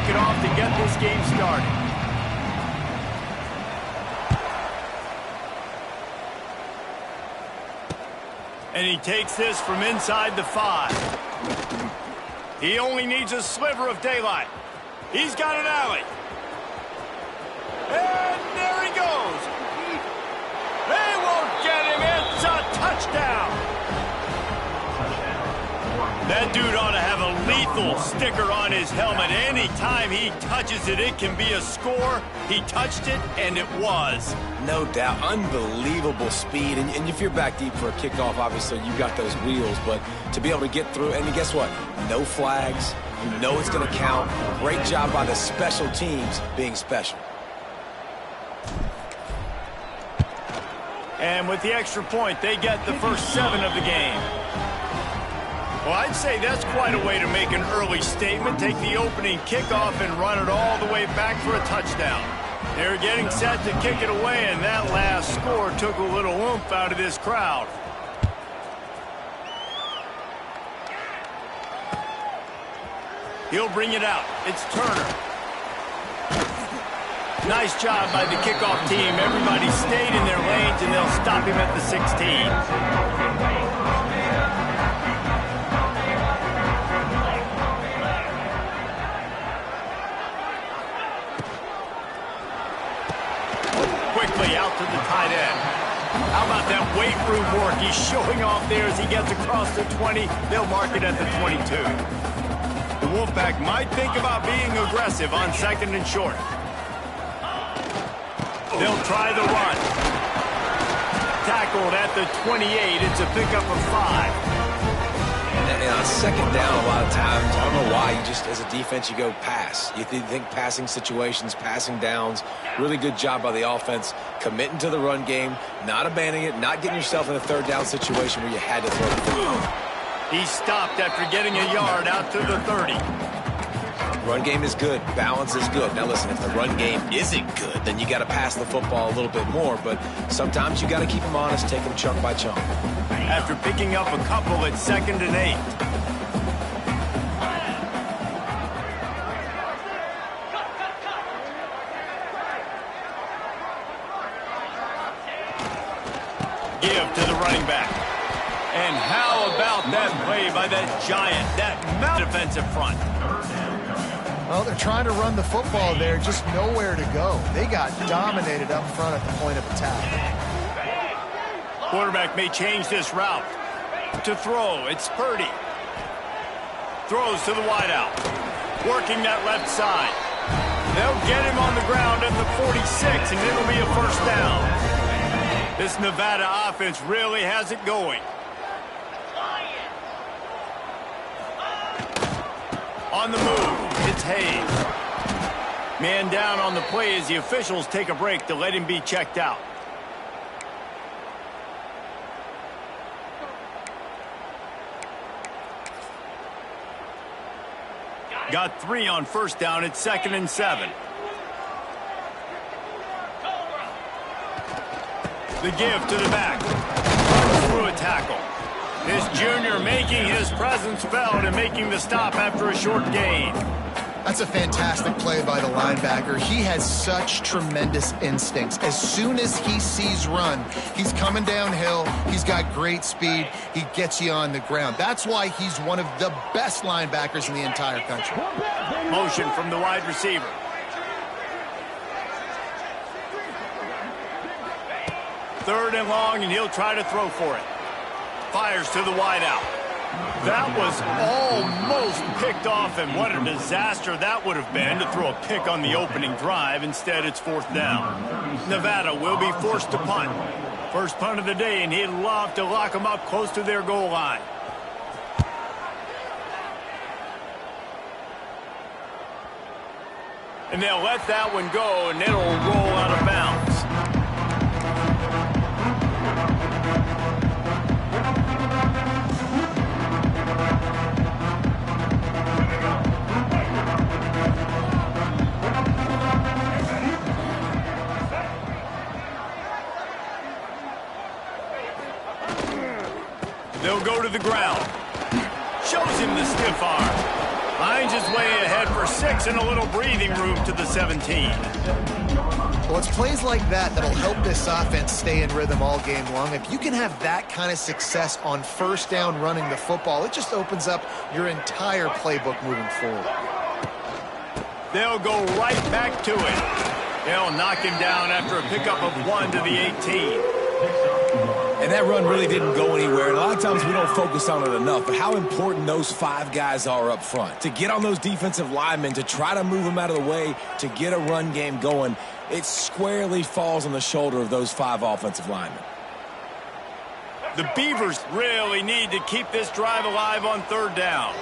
it off to get this game started. And he takes this from inside the 5. He only needs a sliver of daylight. He's got an alley. And there he goes. They won't get him. It's a touchdown. That dude ought to have a lethal sticker on his helmet. Anytime he touches it, it can be a score. He touched it, and it was. No doubt. Unbelievable speed. And if you're back deep for a kickoff, obviously, you got those wheels. But to be able to get through, and guess what? No flags. You know it's going to count. Great job by the special teams being special. And with the extra point, they get the first 7 of the game. Well, I'd say that's quite a way to make an early statement. Take the opening kickoff and run it all the way back for a touchdown. They're getting set to kick it away, and that last score took a little oomph out of this crowd. He'll bring it out. It's Turner. Nice job by the kickoff team. Everybody stayed in their lanes, and they'll stop him at the 16. Out to the tight end. How about that weight room work he's showing off there as he gets across the 20? They'll mark it at the 22. The Wolfpack might think about being aggressive on 2nd and short. They'll try the run. Tackled at the 28. It's a pickup of 5. And on 2nd down, a lot of times, I don't know why, you just, as a defense, you go pass. You think passing situations, passing downs. Really good job by the offense, committing to the run game, not abandoning it, not getting yourself in a 3rd down situation where you had to throw the football. He stopped after getting a yard out to the 30. Run game is good. Balance is good. Now, listen, if the run game isn't good, then you got to pass the football a little bit more. But sometimes you got to keep them honest, take them chunk by chunk. After picking up a couple at 2nd and 8. Give to the running back. And how about that play by that giant, that defensive front? Well, they're trying to run the football there, just nowhere to go. They got dominated up front at the point of attack. Quarterback may change this route. To throw, it's Purdy. Throws to the wideout. Working that left side. They'll get him on the ground at the 46, and it'll be a first down. This Nevada offense really has it going. On the move, it's Hayes. Man down on the play as the officials take a break to let him be checked out. Got 3 on first down at 2nd and 7. The give to the back. Runs through a tackle. This junior making his presence felt and making the stop after a short gain. That's a fantastic play by the linebacker. He has such tremendous instincts. As soon as he sees run, he's coming downhill. He's got great speed. He gets you on the ground. That's why he's one of the best linebackers in the entire country. Motion from the wide receiver. Third and long, and he'll try to throw for it. Fires to the wideout. That was almost picked off, and what a disaster that would have been to throw a pick on the opening drive. Instead, it's 4th down. Nevada will be forced to punt. First punt of the day, and he'd love to lock them up close to their goal line. And they'll let that one go, and it'll roll out of bounds. They'll go to the ground. Shows him the stiff arm. Lines his way ahead for 6 and a little breathing room to the 17. Well, it's plays like that that'll help this offense stay in rhythm all game long. If you can have that kind of success on first down running the football, it just opens up your entire playbook moving forward. They'll go right back to it. They'll knock him down after a pickup of 1 to the 18. And that run really didn't go anywhere. And a lot of times we don't focus on it enough, but how important those 5 guys are up front. To get on those defensive linemen, to try to move them out of the way, to get a run game going, it squarely falls on the shoulder of those 5 offensive linemen. The Beavers really need to keep this drive alive on 3rd down.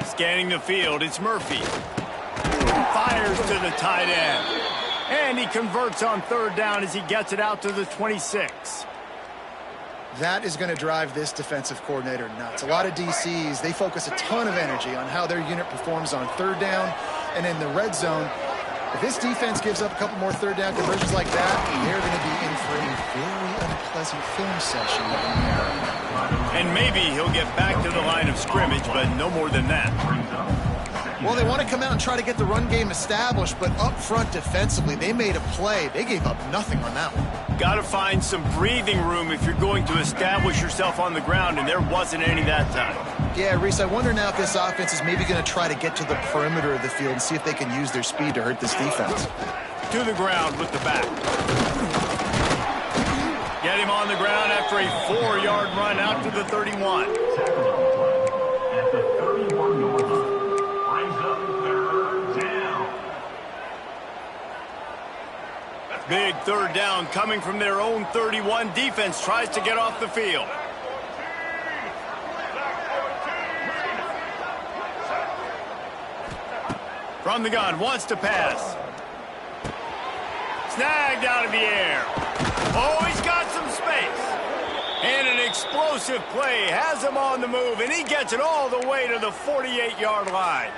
Scanning the field, it's Murphy. Fires to the tight end. And he converts on 3rd down as he gets it out to the 26. That is going to drive this defensive coordinator nuts. A lot of DCs, they focus a ton of energy on how their unit performs on 3rd down and in the red zone. If this defense gives up a couple more 3rd down conversions like that, they're going to be in for a very unpleasant film session. And maybe he'll get back to the line of scrimmage, but no more than that. Well, they want to come out and try to get the run game established, but up front defensively, they made a play. They gave up nothing on that one. Got to find some breathing room if you're going to establish yourself on the ground, and there wasn't any that time. Yeah, Reese, I wonder now if this offense is maybe going to try to get to the perimeter of the field and see if they can use their speed to hurt this defense. To the ground with the back. Get him on the ground after a 4-yard run out to the 31. Big 3rd down coming from their own 31. Defense tries to get off the field. From the gun, wants to pass. Snagged out of the air. Oh, he's got some space. And an explosive play has him on the move, and he gets it all the way to the 48-yard line.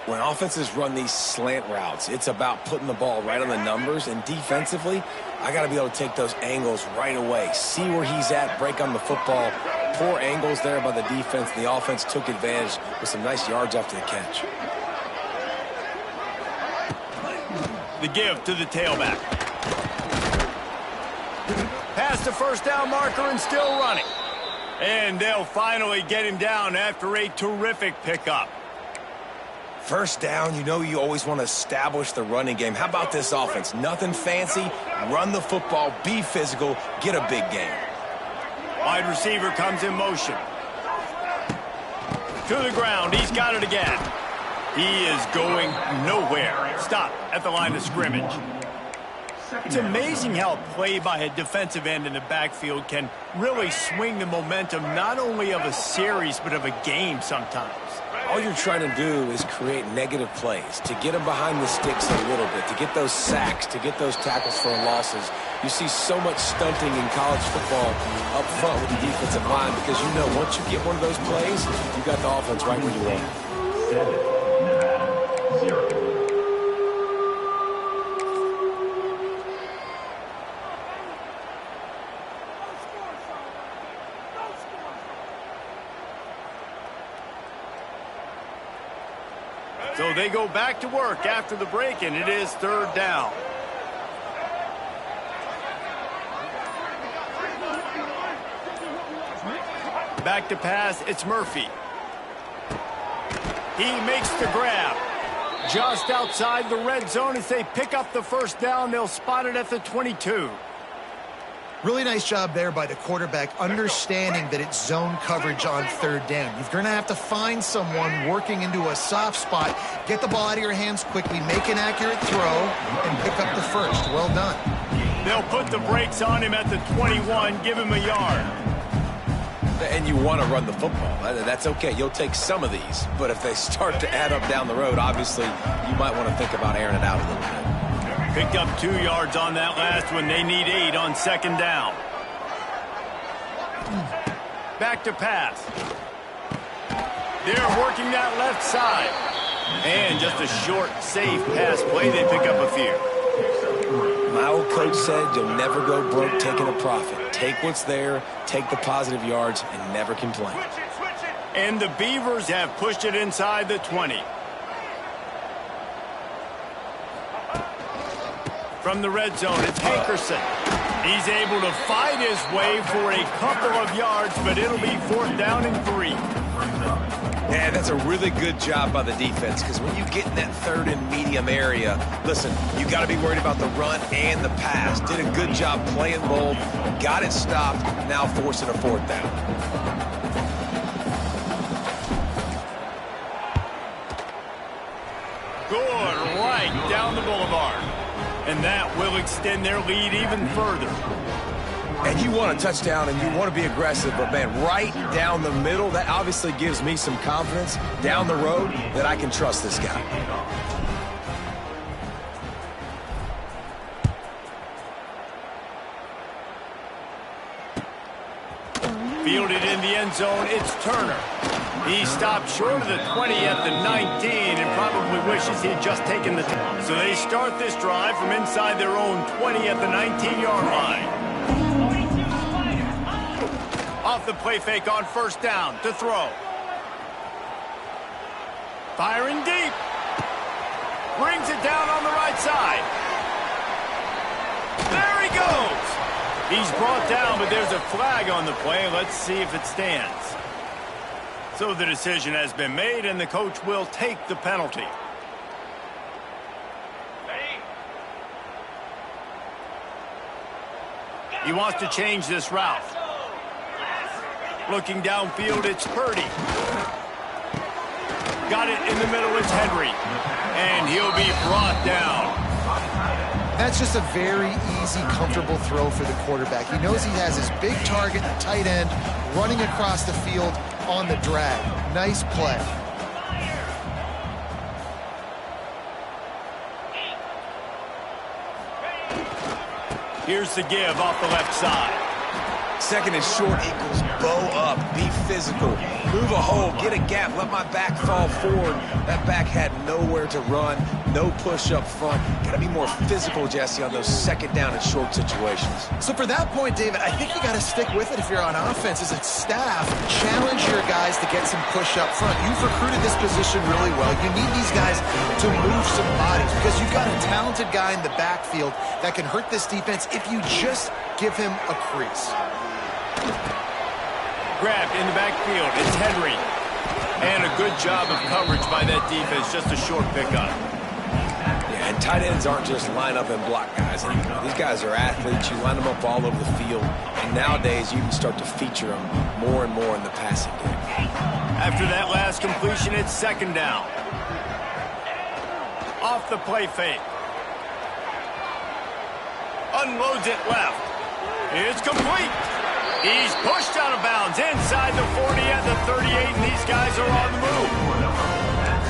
When offenses run these slant routes, it's about putting the ball right on the numbers, and defensively, I got to be able to take those angles right away. See where he's at, break on the football. Poor angles there by the defense. The offense took advantage with some nice yards after the catch. The give to the tailback. Past the 1st down marker and still running. And they'll finally get him down after a terrific pickup. 1st down, you know you always want to establish the running game. How about this offense? Nothing fancy. Run the football, be physical, get a big gain. Wide receiver comes in motion. To the ground, he's got it again. He is going nowhere. Stop at the line of scrimmage. It's amazing how a play by a defensive end in the backfield can really swing the momentum not only of a series but of a game sometimes. All you're trying to do is create negative plays, to get them behind the sticks a little bit, to get those sacks, to get those tackles for losses. You see so much stunting in college football up front with the defensive line because you know once you get one of those plays, you got the offense right where you want it. 7-0. So they go back to work after the break, and it is 3rd down. Back to pass, it's Murphy. He makes the grab. Just outside the red zone as they pick up the 1st down. They'll spot it at the 22. Really nice job there by the quarterback, understanding that it's zone coverage on 3rd down. You're going to have to find someone working into a soft spot, get the ball out of your hands quickly, make an accurate throw, and pick up the 1st. Well done. They'll put the brakes on him at the 21, give him a yard. And you want to run the football. That's okay. You'll take some of these. But if they start to add up down the road, obviously, you might want to think about airing it out a little bit. Picked up 2 yards on that last one. They need 8 on 2nd down. Back to pass. They're working that left side. And just a short, safe pass play. They pick up a few. My old coach said you'll never go broke taking a profit. Take what's there, take the positive yards, and never complain. And the Beavers have pushed it inside the 20. From the red zone, it's Hankerson. He's able to fight his way for a couple of yards, but it'll be 4th down and 3. Yeah, that's a really good job by the defense, because when you get in that 3rd and medium area, listen, you got to be worried about the run and the pass. Did a good job playing both, got it stopped, now forcing a 4th down. Good right down the boulevard. And that will extend their lead even further. And you want a touchdown and you want to be aggressive, but man, right down the middle, that obviously gives me some confidence down the road that I can trust this guy. Fielded in the end zone, it's Turner. He stopped short of the 20 at the 19 and probably wishes he had just taken the time. So they start this drive from inside their own 20 at the 19-yard line. Off the play fake on 1st down to throw. Firing deep. Brings it down on the right side. There he goes. He's brought down, but there's a flag on the play. Let's see if it stands. So the decision has been made, and the coach will take the penalty. He wants to change this route. Looking downfield, it's Purdy. Got it in the middle, it's Henry. And he'll be brought down. That's just a very easy, comfortable throw for the quarterback. He knows he has his big target, the tight end, running across the field on the drag. Nice play. Here's the give off the left side. 2nd and short equals bow up, be physical, move a hole, get a gap, let my back fall forward. That back had nowhere to run, no push up front. Got to be more physical, Jesse, on those 2nd down and short situations. So for that point, David, I think you got to stick with it if you're on offense. As a staff, challenge your guys to get some push up front. You've recruited this position really well. You need these guys to move some bodies because you've got a talented guy in the backfield that can hurt this defense if you just give him a crease. Grabbed in the backfield, it's Henry. And a good job of coverage by that defense, just a short pickup. Yeah, and tight ends aren't just line up and block guys anymore. These guys are athletes. You line them up all over the field. And nowadays, you can start to feature them more and more in the passing game. After that last completion, it's 2nd down. Off the play fake. Unloads it left. It's complete. He's pushed out of bounds inside the 40 at the 38, and these guys are on the move.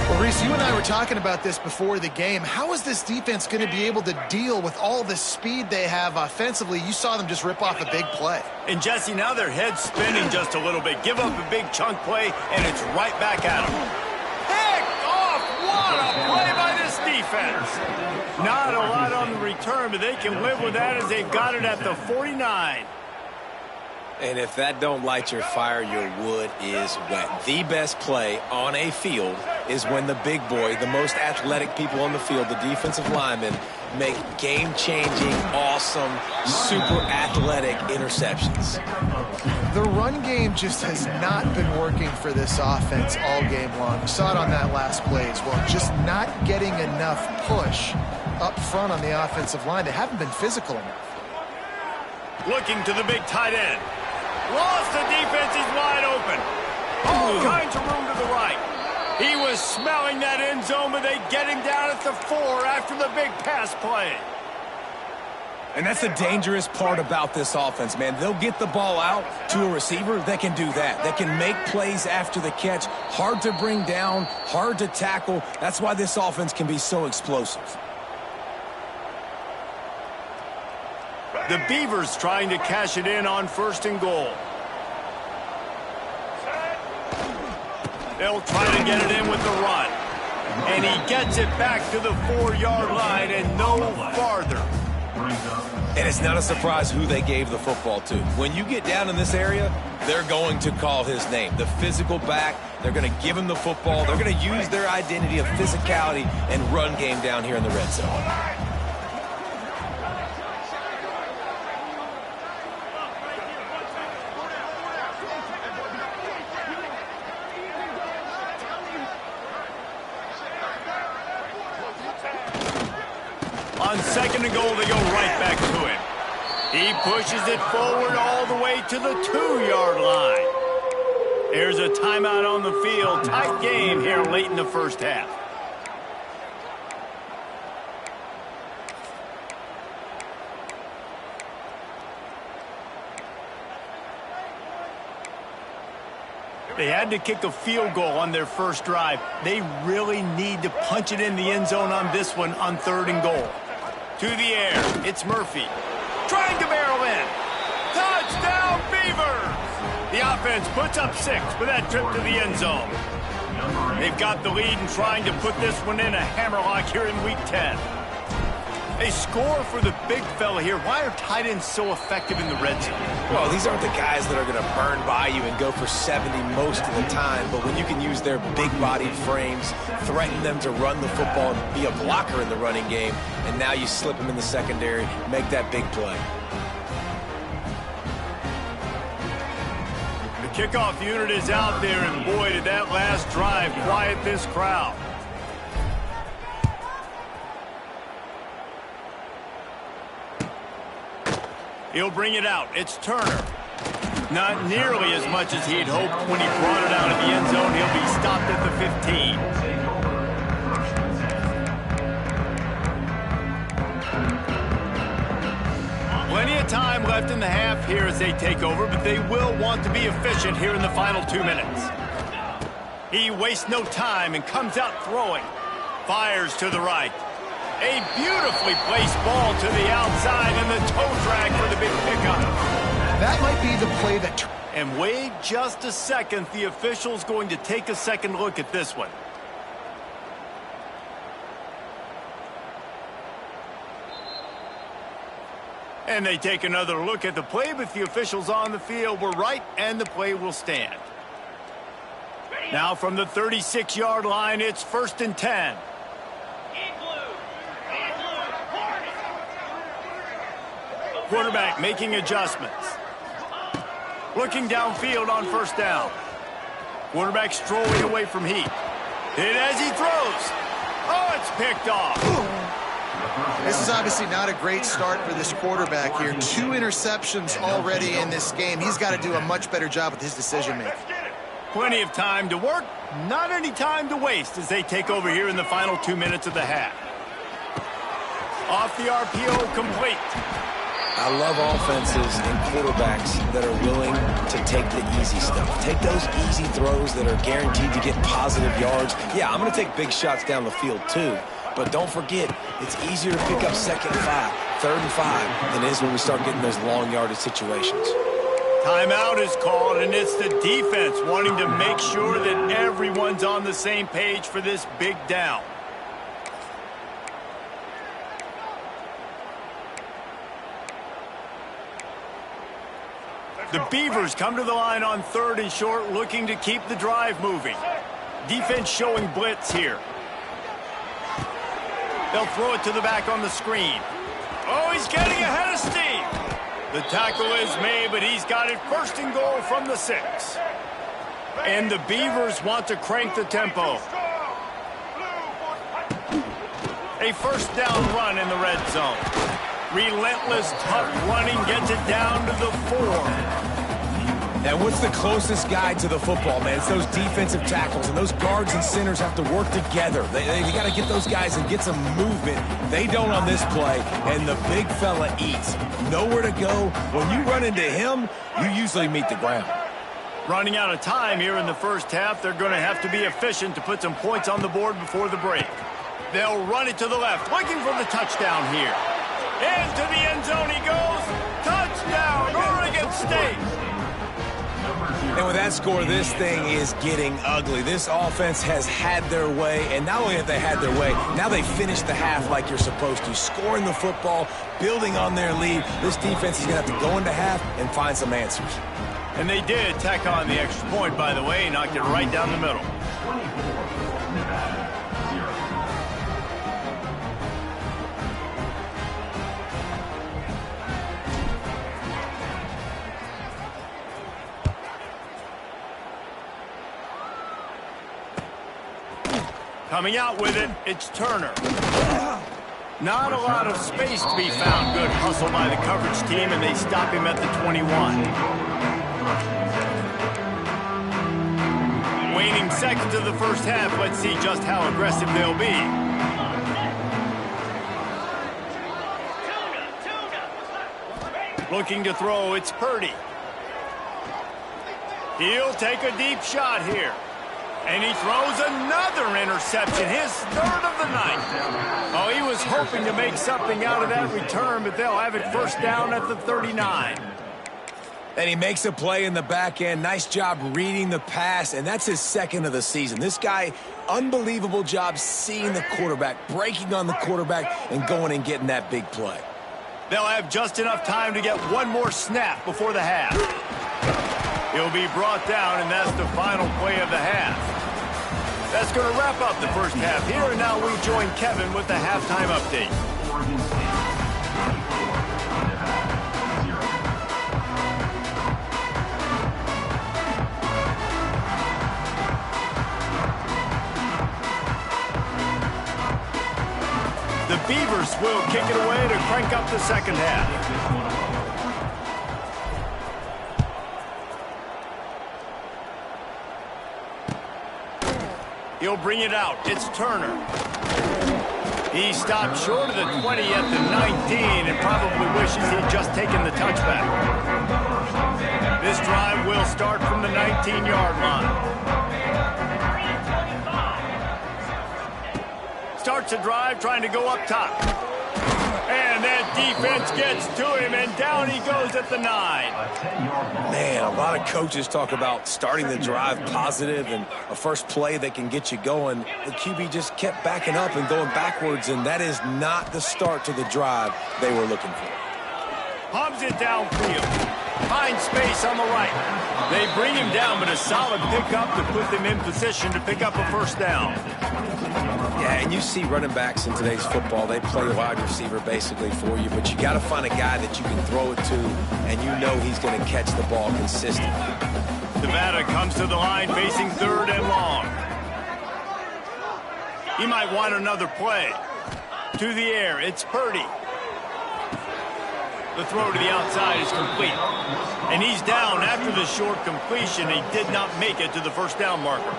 Well, Reese, you and I were talking about this before the game. How is this defense going to be able to deal with all the speed they have offensively? You saw them just rip off a big play. And, Jesse, now their head's spinning just a little bit. Give up a big chunk play, and it's right back at them. Picked off! What a play by this defense. Not a lot on the return, but they can live with that as they've got it at the 49. And if that don't light your fire, your wood is wet. The best play on a field is when the big boy, the most athletic people on the field, the defensive linemen, make game-changing, awesome, super athletic interceptions. The run game just has not been working for this offense all game long. We saw it on that last play as well. Just not getting enough push up front on the offensive line. They haven't been physical enough. Looking to the big tight end. Lost, the defense is wide open. All kinds of room to the right. He was smelling that end zone, but they get him down at the 4 after the big pass play. And that's the dangerous part about this offense, man. They'll get the ball out to a receiver that can do that. That can make plays after the catch. Hard to bring down, hard to tackle. That's why this offense can be so explosive. The Beavers trying to cash it in on 1st and goal. They'll try to get it in with the run. And he gets it back to the 4-yard line and no farther. And it's not a surprise who they gave the football to. When you get down in this area, they're going to call his name. The physical back, they're going to give him the football. They're going to use their identity of physicality and run game down here in the red zone. On 2nd and goal, they go right back to him. He pushes it forward all the way to the 2-yard line. There's a timeout on the field. Tight game here late in the first half. They had to kick a field goal on their first drive. They really need to punch it in the end zone on this one on 3rd and goal. To the air, it's Murphy. Trying to barrel in. Touchdown, Beavers! The offense puts up 6 with that trip to the end zone. They've got the lead and trying to put this one in a hammerlock here in Week 10. They score for the big fella here. Why are tight ends so effective in the red zone? Well, these aren't the guys that are going to burn by you and go for 70 most of the time, but when you can use their big-bodied frames, threaten them to run the football and be a blocker in the running game, and now you slip them in the secondary, make that big play. The kickoff unit is out there, and boy, did that last drive quiet this crowd. He'll bring it out. It's Turner. Not nearly as much as he'd hoped when he brought it out of the end zone. He'll be stopped at the 15. Plenty of time left in the half here as they take over, but they will want to be efficient here in the final 2 minutes. He wastes no time and comes out throwing. Fires to the right. A beautifully placed ball to the outside and the toe drag for the big pickup. That might be the play that... And wait just a second. The official's going to take a second look at this one. And they take another look at the play, but the officials on the field were right, and the play will stand. Now from the 36-yard line, it's 1st and 10. Quarterback making adjustments. Looking downfield on 1st down. Quarterback strolling away from Heat. Hit as he throws. Oh, it's picked off. This is obviously not a great start for this quarterback here. 2 interceptions already in this game. He's got to do a much better job with his decision-making. Plenty of time to work, not any time to waste as they take over here in the final 2 minutes of the half. Off the RPO, complete. I love offenses and quarterbacks that are willing to take the easy stuff. Take those easy throws that are guaranteed to get positive yards. Yeah, I'm going to take big shots down the field too. But don't forget, it's easier to pick up 2nd and 5, 3rd and 5 than it is when we start getting those long yardage situations. Timeout is called, and it's the defense wanting to make sure that everyone's on the same page for this big down. The Beavers come to the line on 3rd and short, looking to keep the drive moving. Defense showing blitz here. They'll throw it to the back on the screen. Oh, he's getting ahead of steam. The tackle is made, but he's got it 1st and goal from the 6. And the Beavers want to crank the tempo. A 1st down run in the red zone. Relentless, tough running gets it down to the 4. And what's the closest guy to the football, man? It's those defensive tackles, and those guards and centers have to work together. They got to get those guys and get some movement. They don't on this play, and the big fella eats. Nowhere to go. When you run into him, you usually meet the ground. Running out of time here in the first half, they're going to have to be efficient to put some points on the board before the break. They'll run it to the left, looking for the touchdown here. Into the end zone he goes. Touchdown, Oregon State. And with that score, this thing is getting ugly. This offense has had their way, and not only have they had their way, now they finish the half like you're supposed to, scoring the football, building on their lead. This defense is going to have to go into half and find some answers. And they did tack on the extra point, by the way, knocked it right down the middle. 24, Nevada, 0. Coming out with it, it's Turner. Not a lot of space to be found. Good hustle by the coverage team, and they stop him at the 21. Waning seconds of the first half. Let's see just how aggressive they'll be. Looking to throw, it's Purdy. He'll take a deep shot here. And he throws another interception, his third of the night. Oh, he was hoping to make something out of that return, but they'll have it first down at the 39. And he makes a play in the back end. Nice job reading the pass, and that's his second of the season. This guy, unbelievable job seeing the quarterback, breaking on the quarterback, and going and getting that big play. They'll have just enough time to get one more snap before the half. He'll be brought down, and that's the final play of the half. That's going to wrap up the first half here, and now we join Kevin with the halftime update. Oregon State, 24, Nevada, 0. The Beavers will kick it away to crank up the second half. He'll bring it out. It's Turner. He stopped short of the 20 at the 19 and probably wishes he'd just taken the touchback. This drive will start from the 19-yard line. Starts a drive trying to go up top. And that defense gets to him, and down he goes at the 9. Man, a lot of coaches talk about starting the drive positive and a first play that can get you going. The QB just kept backing up and going backwards, and that is not the start to the drive they were looking for. Hubs it downfield. Finds space on the right. They bring him down, but a solid pickup to put them in position to pick up a first down. Yeah, and you see running backs in today's football, they play wide receiver basically for you, but you got to find a guy that you can throw it to, and you know he's going to catch the ball consistently. Nevada comes to the line facing third and long. He might want another play. To the air, it's Purdy. The throw to the outside is complete. And he's down after the short completion. He did not make it to the first down marker.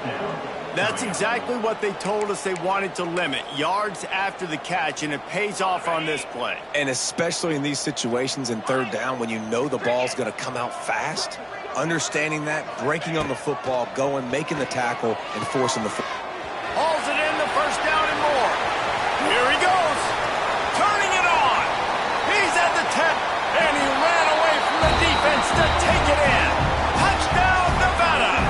That's exactly what they told us they wanted to limit. Yards after the catch, and it pays off on this play. And especially in these situations in third down when you know the ball's going to come out fast, understanding that, breaking on the football, going, making the tackle, and forcing the football. Hauls it in, the first down and more. Here he goes. Turning it on. He's at the 10, and he ran away from the defense to take it in. Touchdown, Nevada.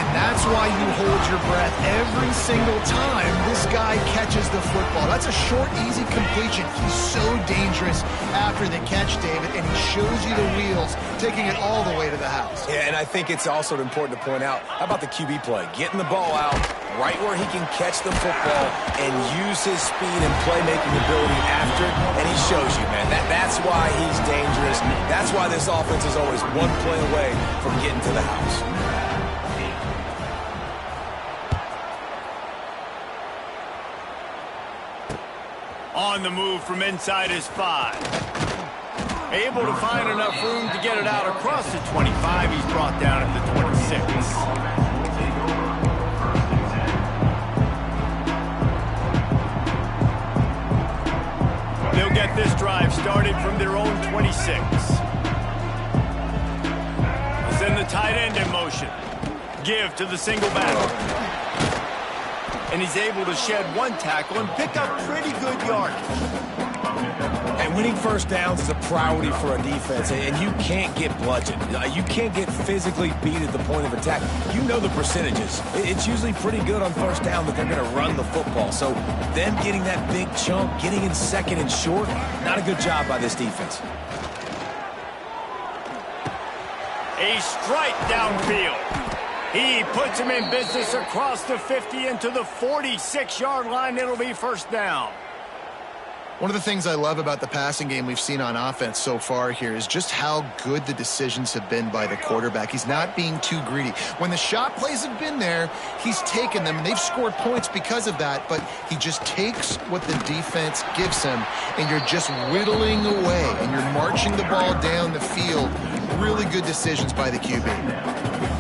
That's why you hold your breath every single time this guy catches the football. That's a short, easy completion. He's so dangerous after the catch, David, and he shows you the wheels, taking it all the way to the house. Yeah, and I think it's also important to point out, how about the QB play? Getting the ball out right where he can catch the football and use his speed and playmaking ability after it, and he shows you, man. That's why he's dangerous. That's why this offense is always one play away from getting to the house. On the move from inside his 5. Able to find enough room to get it out across the 25. He's brought down at the 26. They'll get this drive started from their own 26. Send the tight end in motion. Give to the single back. And he's able to shed one tackle and pick up pretty good yardage. And Man, winning first downs is a priority for a defense, and you can't get bludgeoned. You can't get physically beat at the point of attack. You know the percentages. It's usually pretty good on first down that they're going to run the football. So them getting that big chunk, getting in second and short, not a good job by this defense. A strike downfield. He puts him in business across the 50 into the 46-yard line. It'll be first down. One of the things I love about the passing game we've seen on offense so far here is just how good the decisions have been by the quarterback. He's not being too greedy. When the shot plays have been there, he's taken them, and they've scored points because of that, but he just takes what the defense gives him, and you're just whittling away, and you're marching the ball down the field. Really good decisions by the QB.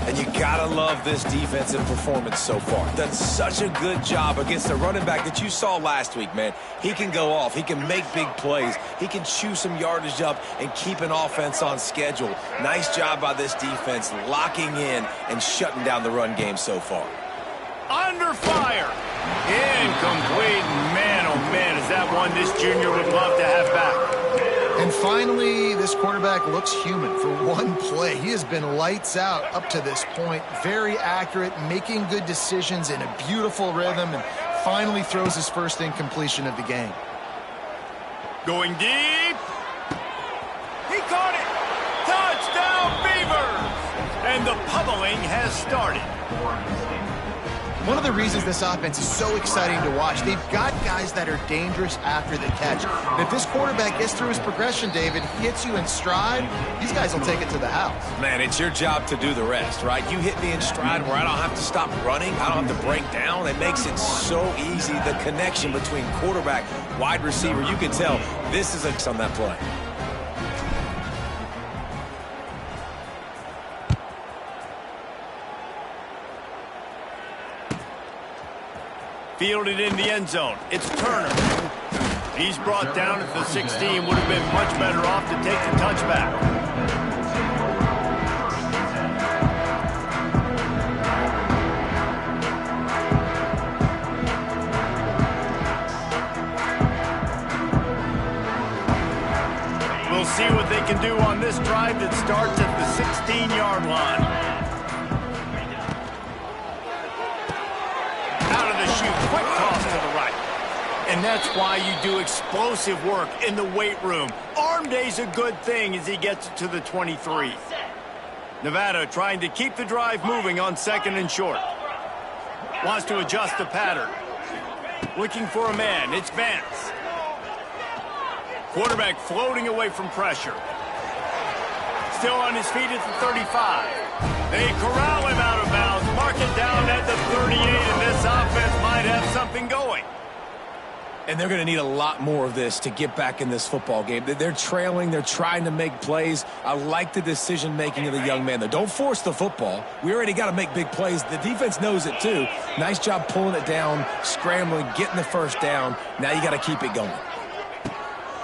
And you gotta love this defensive performance so far. Done such a good job against the running back that you saw last week, man. He can go off. He can make big plays. He can chew some yardage up and keep an offense on schedule. Nice job by this defense locking in and shutting down the run game so far. Under fire. Incomplete. Man, oh man, is that one this junior would love to have back. And finally, this quarterback looks human for one play. He has been lights out up to this point. Very accurate, making good decisions in a beautiful rhythm, and finally throws his first incompletion of the game. Going deep. He caught it. Touchdown, Beavers. And the pummeling has started. One of the reasons this offense is so exciting to watch, they've got guys that are dangerous after the catch. And if this quarterback gets through his progression, David, hits you in stride, these guys will take it to the house. Man, it's your job to do the rest, right? You hit me in stride where I don't have to stop running. I don't have to break down. It makes it so easy. The connection between quarterback, wide receiver, you can tell this is on that play. Fielded in the end zone. It's Turner. He's brought down at the 16. Would have been much better off to take the touchback. We'll see what they can do on this drive that starts at the 16-yard line. Quick toss to the right. And that's why you do explosive work in the weight room. Arm day's a good thing as he gets it to the 23. Nevada trying to keep the drive moving on second and short. Wants to adjust the pattern. Looking for a man. It's Vance. Quarterback floating away from pressure. Still on his feet at the 35. They corral him out of bounds, mark it down at the 38, and this offense might have something going. And they're going to need a lot more of this to get back in this football game. They're trailing. They're trying to make plays. I like the decision-making of the young man, though. Don't force the football. We already got to make big plays. The defense knows it, too. Nice job pulling it down, scrambling, getting the first down. Now you got to keep it going.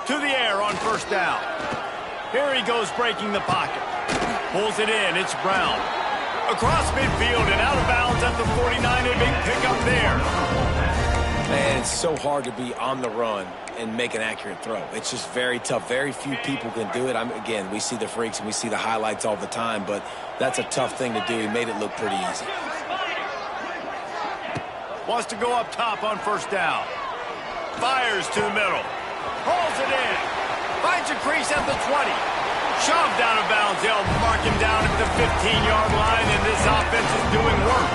To the air on first down. Here he goes breaking the pocket. Pulls it in. It's Brown. Across midfield and out of bounds at the 49. A big pickup there. Man, it's so hard to be on the run and make an accurate throw. It's just very tough. Very few people can do it. Again, we see the freaks and we see the highlights all the time, but that's a tough thing to do. He made it look pretty easy. Wants to go up top on first down. Fires to the middle. Pulls it in. Finds a crease at the 20. Shoved out of bounds. They'll mark him down at the 15-yard line, and this offense is doing work.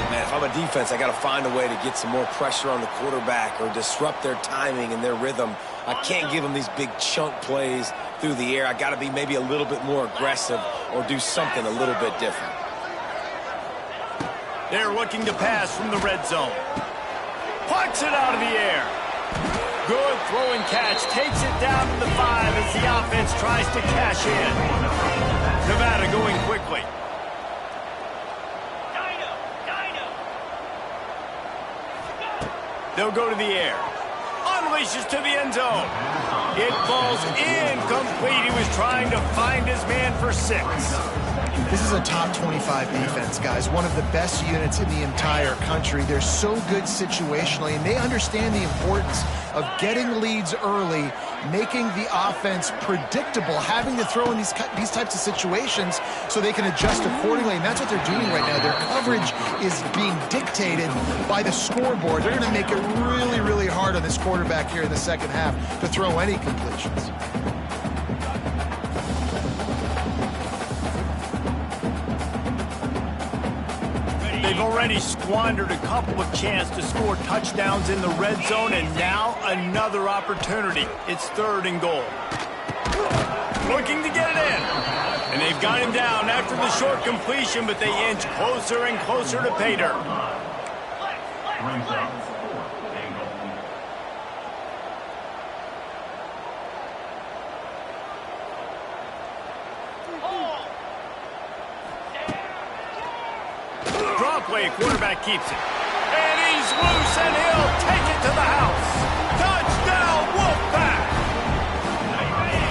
Man, if I'm a defense, I got to find a way to get some more pressure on the quarterback or disrupt their timing and their rhythm. I can't give them these big chunk plays through the air. I got to be maybe a little bit more aggressive or do something a little bit different. They're looking to pass from the red zone. Pucks it out of the air. Good throw and catch. Takes it down to the 5 as the offense tries to cash in. Nevada going quickly. They'll go to the air. Unleashes to the end zone. It falls incomplete. He was trying to find his man for 6. This is a top 25 defense, guys. One of the best units in the entire country. They're so good situationally, and they understand the importance of getting leads early, making the offense predictable, having to throw in these types of situations so they can adjust accordingly, and that's what they're doing right now. Their coverage is being dictated by the scoreboard. They're going to make it really, really hard on this quarterback here in the second half to throw any completions. They've already squandered a couple of chances to score touchdowns in the red zone, and now another opportunity. It's 3rd and goal. Looking to get it in. And they've got him down after the short completion, but they inch closer and closer to pay dirt. Brings up 4th and goal. Draw play, quarterback keeps it. And he's loose, and he'll take it to the house. Touchdown, Wolfpack!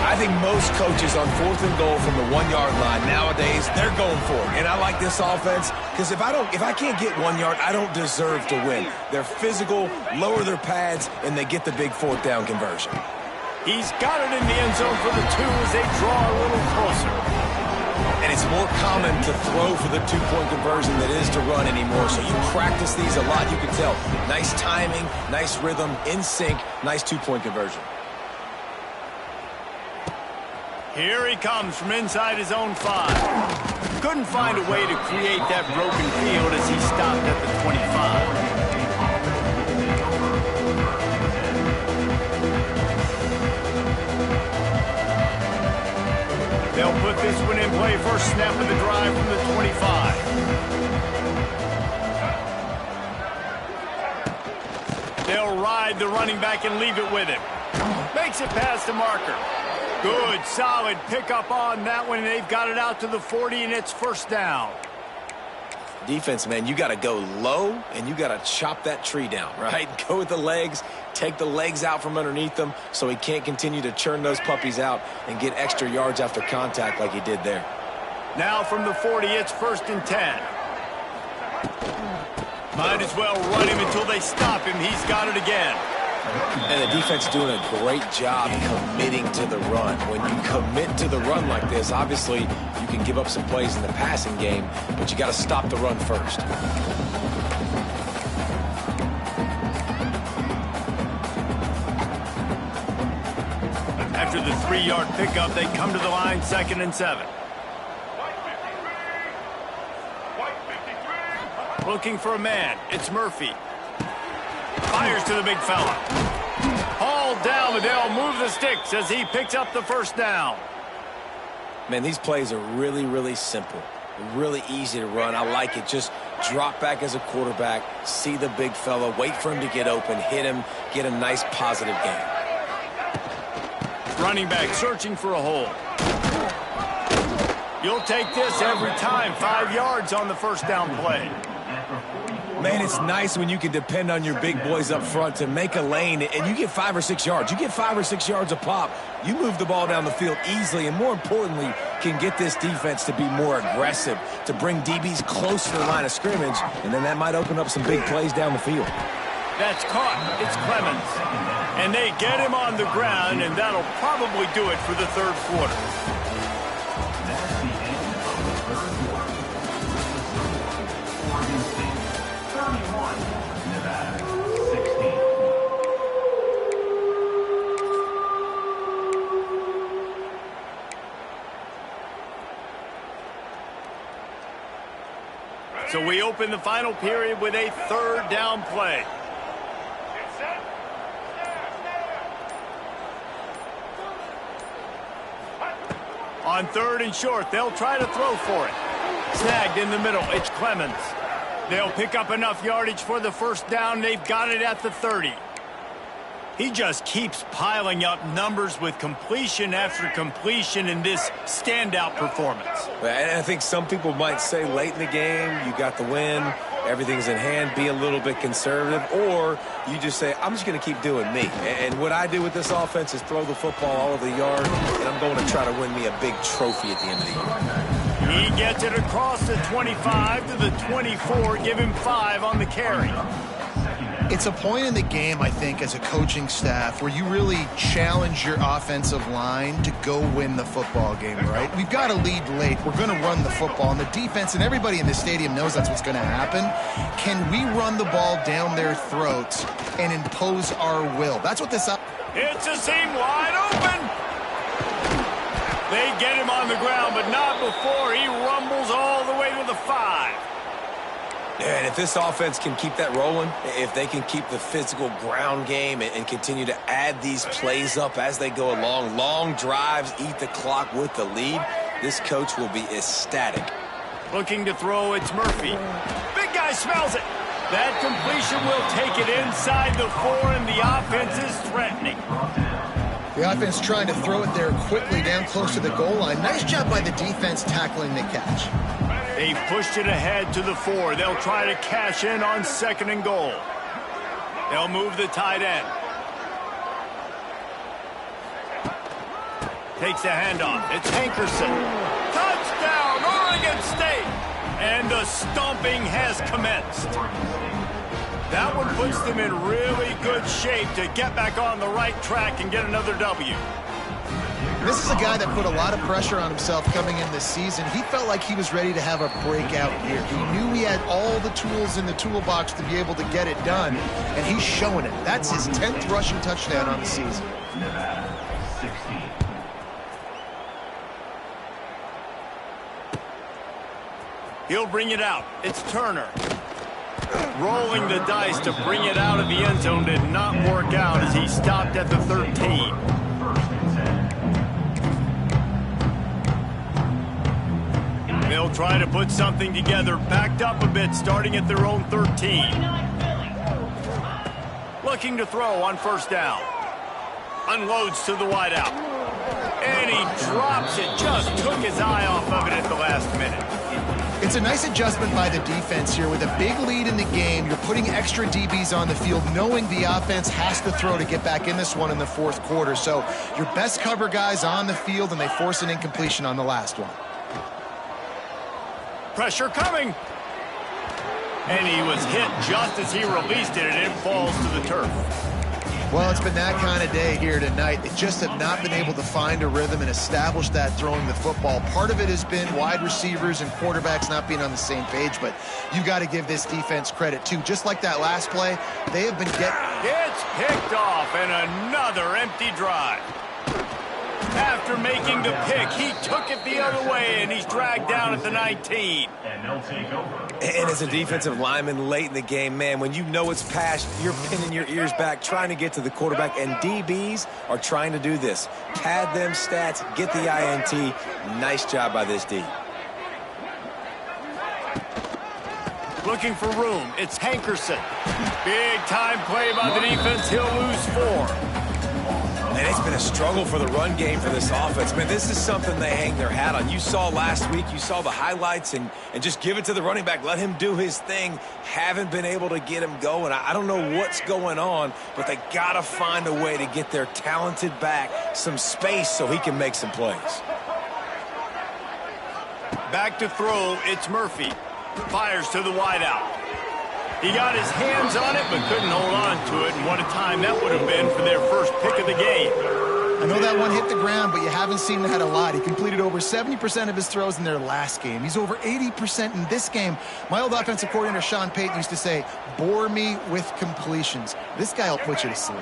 I think most coaches on 4th and goal from the 1-yard line nowadays, they're going for it. And I like this offense because if I can't get 1 yard, I don't deserve to win. They're physical, lower their pads, and they get the big 4th down conversion. He's got it in the end zone for the 2 as they draw a little closer. And it's more common to throw for the 2-point conversion than it is to run anymore. So you practice these a lot, you can tell. Nice timing, nice rhythm, in sync, nice 2-point conversion. Here he comes from inside his own 5. Couldn't find a way to create that broken field as he stopped at the 25. They'll put this one in play first snap of the drive from the 25. They'll ride the running back and leave it with him. Makes it past the marker. Good, solid pickup on that one. They've got it out to the 40, and it's 1st down. Defense, man, you got to go low, and you got to chop that tree down, right? Go with the legs, take the legs out from underneath them so he can't continue to churn those puppies out and get extra yards after contact like he did there. Now from the 40, it's 1st and 10. Might as well run him until they stop him. He's got it again. And the defense doing a great job committing to the run. When you commit to the run like this, obviously you can give up some plays in the passing game, but you got to stop the run first. After the 3-yard pickup, they come to the line 2nd and 7. Looking for a man. It's Murphy. Fires to the big fella. Hauled down, but they'll move the sticks as he picks up the 1st down. Man, these plays are really, really simple. Really easy to run. I like it. Just drop back as a quarterback, see the big fella, wait for him to get open, hit him, get a nice positive gain. Running back searching for a hole. You'll take this every time. 5 yards on the 1st down play. Man, it's nice when you can depend on your big boys up front to make a lane, and you get 5 or 6 yards. You get 5 or 6 yards a pop. You move the ball down the field easily, and more importantly, can get this defense to be more aggressive, to bring DBs close to the line of scrimmage, and then that might open up some big plays down the field. That's caught. It's Clemens. And they get him on the ground, and that'll probably do it for the 3rd quarter. That's the end of the 3rd quarter. Oregon State 31, Nevada 16. So we open the final period with a 3rd down play. On 3rd and short, they'll try to throw for it. Snagged in the middle, it's Clemens. They'll pick up enough yardage for the 1st down. They've got it at the 30. He just keeps piling up numbers with completion after completion in this standout performance. And I think some people might say late in the game, you got the win, everything's in hand, be a little bit conservative, or you just say, I'm just going to keep doing me. And what I do with this offense is throw the football all over the yard, and I'm going to try to win me a big trophy at the end of the year. He gets it across the 25 to the 24, give him 5 on the carry. It's a point in the game, I think, as a coaching staff where you really challenge your offensive line to go win the football game, right? We've got to lead late. We're going to run the football. And the defense and everybody in the stadium knows that's what's going to happen. Can we run the ball down their throats and impose our will? That's what this... It's a seam wide open. They get him on the ground, but not before he rumbles all the way to the 5. Yeah, and if this offense can keep that rolling, if they can keep the physical ground game and continue to add these plays up as they go along, long drives, eat the clock with the lead, this coach will be ecstatic. Looking to throw, it's Murphy. Big guy smells it. That completion will take it inside the 4, and the offense is threatening. The offense trying to throw it there quickly down close to the goal line. Nice job by the defense tackling the catch. They pushed it ahead to the 4. They'll try to cash in on 2nd and goal. They'll move the tight end. Takes a handoff. It's Hankerson. Touchdown, Oregon State! And the stomping has commenced. That one puts them in really good shape to get back on the right track and get another W. This is a guy that put a lot of pressure on himself coming in this season. He felt like he was ready to have a breakout year. He knew he had all the tools in the toolbox to be able to get it done, and he's showing it. That's his 10th rushing touchdown on the season. Nevada, 16. He'll bring it out. It's Turner. Rolling the dice to bring it out of the end zone did not work out as he stopped at the 13. They'll try to put something together, backed up a bit, starting at their own 13. Looking to throw on 1st down. Unloads to the wideout. And he drops it, just took his eye off of it at the last minute. It's a nice adjustment by the defense here. With a big lead in the game, you're putting extra DBs on the field, knowing the offense has to throw to get back in this one in the 4th quarter. So your best cover guys on the field, and they force an incompletion on the last one. Pressure coming. And he was hit just as he released it, and it falls to the turf. Well, it's been that kind of day here tonight. They just have not been able to find a rhythm and establish that throwing the football. Part of it has been wide receivers and quarterbacks not being on the same page, but you got to give this defense credit, too. Just like that last play, they have been getting... It's picked off, and another empty drive. After making the pick, he took it the other way, and he's dragged down at the 19. And they'll take over. And as a defensive lineman late in the game, man, when you know it's passed, you're pinning your ears back, trying to get to the quarterback, and DBs are trying to do this. Pad them stats, get the INT. Nice job by this D. Looking for room. It's Hankerson. Big time play by the defense. He'll lose 4. And it's been a struggle for the run game for this offense. Man, this is something they hang their hat on. You saw last week, you saw the highlights, and just give it to the running back. Let him do his thing. Haven't been able to get him going. I don't know what's going on, but they got to find a way to get their talented back some space so he can make some plays. Back to throw, it's Murphy. Fires to the wideout. He got his hands on it, but couldn't hold on to it. And what a time that would have been for their first pick of the game. I know that one hit the ground, but you haven't seen that a lot. He completed over 70% of his throws in their last game. He's over 80% in this game. My old offensive coordinator, Sean Payton, used to say, bore me with completions. This guy will put you to sleep.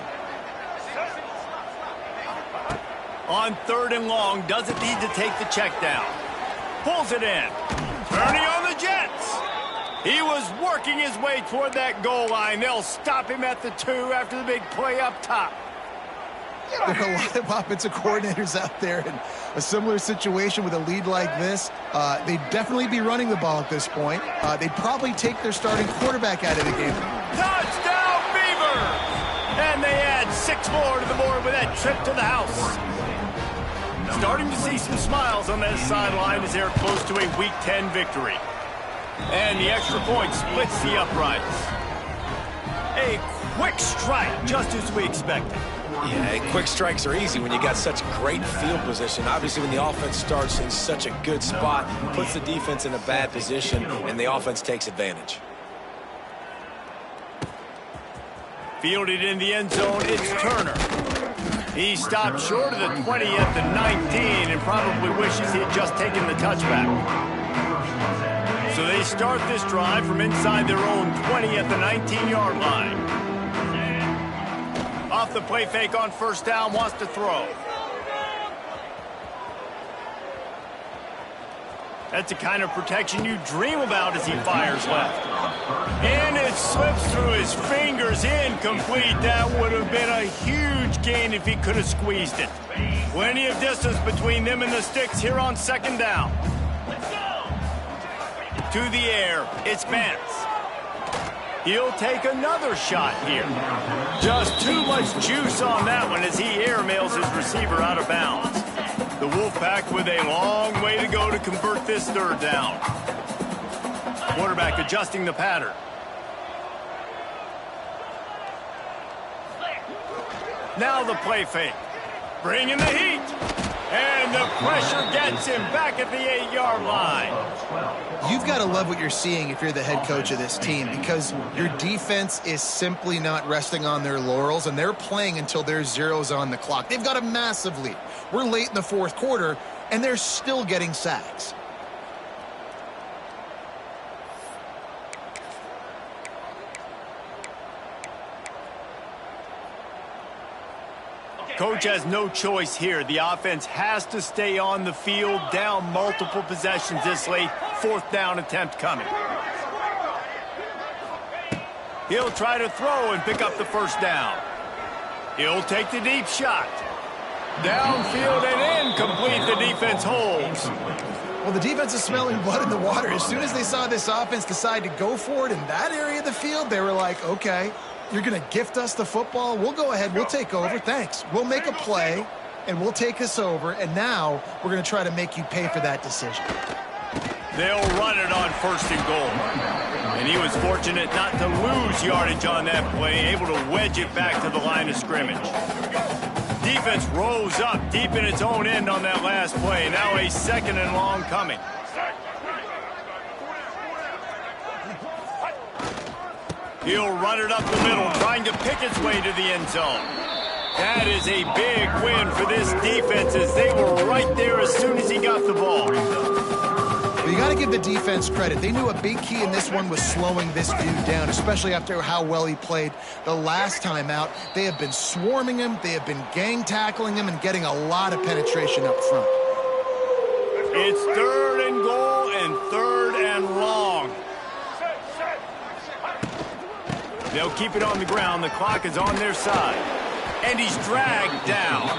On 3rd and long, doesn't need to take the check down. Pulls it in. Turning on the Jets. He was working his way toward that goal line. They'll stop him at the 2 after the big play up top. There are a lot of offensive coordinators out there in a similar situation with a lead like this. They'd definitely be running the ball at this point. They'd probably take their starting quarterback out of the game. Touchdown, Beavers! And they add 6 more to the board with that trip to the house. Starting to see some smiles on that sideline as they're close to a Week 10 victory. And the extra point splits the uprights. A quick strike, just as we expected. Yeah, quick strikes are easy when you got such great field position. Obviously, when the offense starts in such a good spot, puts the defense in a bad position, and the offense takes advantage. Fielded in the end zone, it's Turner. He stopped short of the 20 at the 19 and probably wishes he had just taken the touchback. So they start this drive from inside their own 20 at the 19-yard line. Off the play fake on first down, wants to throw. That's the kind of protection you dream about as he fires left. And it slips through his fingers, incomplete. That would have been a huge gain if he could have squeezed it. Plenty of distance between them and the sticks here on second down. To the air, it's Vance. He'll take another shot here. Just too much juice on that one as he airmails his receiver out of bounds. The Wolfpack with a long way to go to convert this third down. Quarterback adjusting the pattern. Now the play fake. Bringing the heat. And the pressure gets him back at the 8-yard line. You've got to love what you're seeing if you're the head coach of this team, because your defense is simply not resting on their laurels, and they're playing until there's zeros on the clock. They've got a massive lead. We're late in the fourth quarter, and they're still getting sacks. Coach has no choice here. The offense has to stay on the field, down multiple possessions this late. Fourth down attempt coming. He'll try to throw and pick up the first down. He'll take the deep shot. Downfield and incomplete. The defense holds. Well, the defense is smelling blood in the water. As soon as they saw this offense decide to go for it in that area of the field, they were like, okay, you're going to gift us the football. We'll go ahead. We'll take over. Thanks. We'll make a play, and we'll take us over. And now we're going to try to make you pay for that decision. They'll run it on first and goal. And he was fortunate not to lose yardage on that play, able to wedge it back to the line of scrimmage. Defense rose up deep in its own end on that last play. Now a second and long coming. He'll run it up the middle, trying to pick its way to the end zone. That is a big win for this defense as they were right there as soon as he got the ball. Well, you got to give the defense credit. They knew a big key in this one was slowing this dude down, especially after how well he played the last time out. They have been swarming him. They have been gang tackling him and getting a lot of penetration up front. It's third and goal and third and long. They'll keep it on the ground. The clock is on their side. And he's dragged down.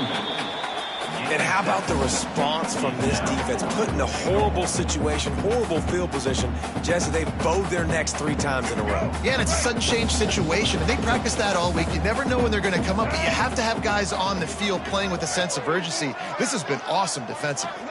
And how about the response from this defense? Put in a horrible situation, horrible field position. Jesse, they've bowed their necks 3 times in a row. Yeah, and it's a sudden change situation. And they practice that all week. You never know when they're going to come up, but you have to have guys on the field playing with a sense of urgency. This has been awesome defensively.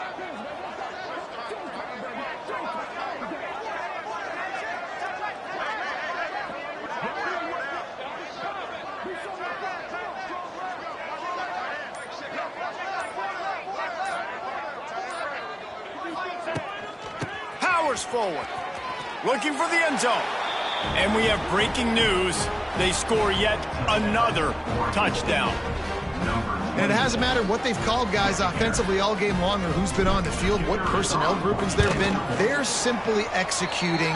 Forward, looking for the end zone. And we have breaking news. They score yet another touchdown. And it hasn't mattered what they've called guys offensively all game long or who's been on the field, what personnel groupings there have been. They're simply executing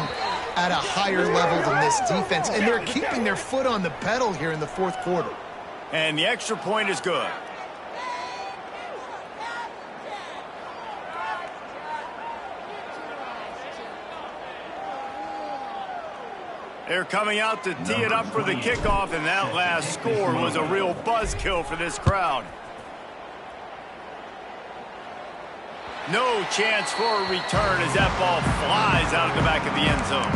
at a higher level than this defense, and they're keeping their foot on the pedal here in the fourth quarter. And the extra point is good. They're coming out to tee it up for the kickoff, and that last score was a real buzzkill for this crowd. No chance for a return as that ball flies out of the back of the end zone.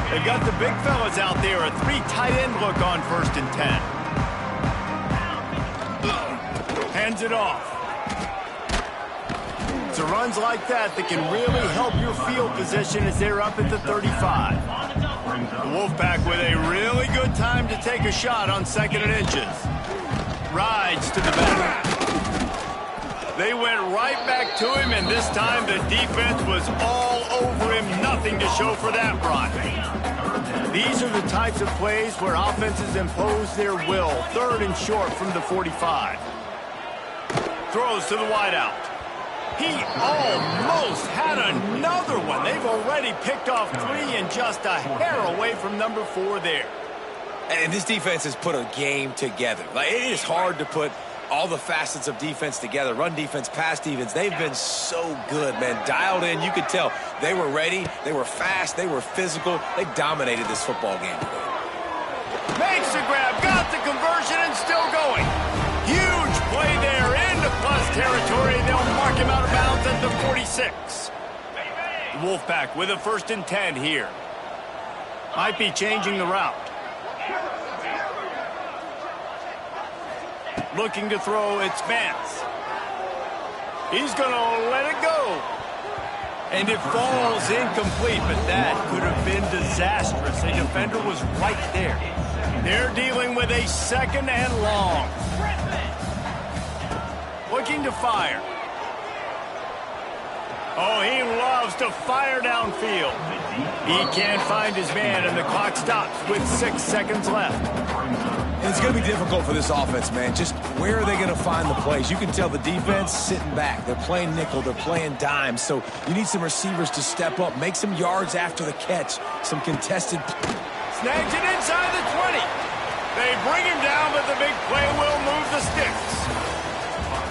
They've got the big fellas out there, a 3 tight end look on 1st and 10. Hands it off. It's runs like that that can really help your field position as they're up at the 35. The Wolfpack with a really good time to take a shot on 2nd and inches. Rides to the back. They went right back to him, and this time the defense was all over him. Nothing to show for that run. These are the types of plays where offenses impose their will. 3rd and short from the 45. Throws to the wideout. He almost had another one. They've already picked off 3 and just a hair away from number 4 there. And this defense has put a game together. Like, it is hard to put all the facets of defense together. Run defense, pass defense. They've been so good, man. Dialed in. You could tell they were ready. They were fast. They were physical. They dominated this football game today. Makes the grab. Got the conversion and still going. Huge play there into plus territory. They'll mark him out of bounds at the 46. The Wolfpack with a 1st and 10 here. Might be changing the route. Looking to throw, it's Vance. He's going to let it go. And it falls incomplete, but that could have been disastrous. A defender was right there. They're dealing with a 2nd and long. Looking to fire. Oh, he loves to fire downfield. He can't find his man, and the clock stops with 6 seconds left. And it's going to be difficult for this offense, man. Just where are they going to find the plays? You can tell the defense sitting back. They're playing nickel. They're playing dime. So you need some receivers to step up, make some yards after the catch, some contested. Snags it inside the 20. They bring him down, but the big play will move the sticks.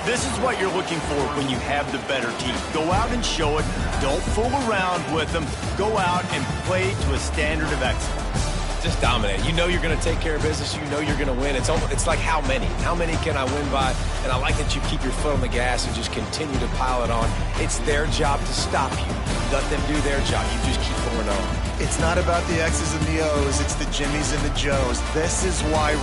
This is what you're looking for when you have the better team. Go out and show it. Don't fool around with them. Go out and play to a standard of excellence. Just dominate. You know you're going to take care of business. You know you're going to win. It's like how many? How many can I win by? And I like that you keep your foot on the gas and just continue to pile it on. It's their job to stop you. Let them do their job. You just keep going on. It's not about the X's and the O's. It's the Jimmies and the Joes. This is why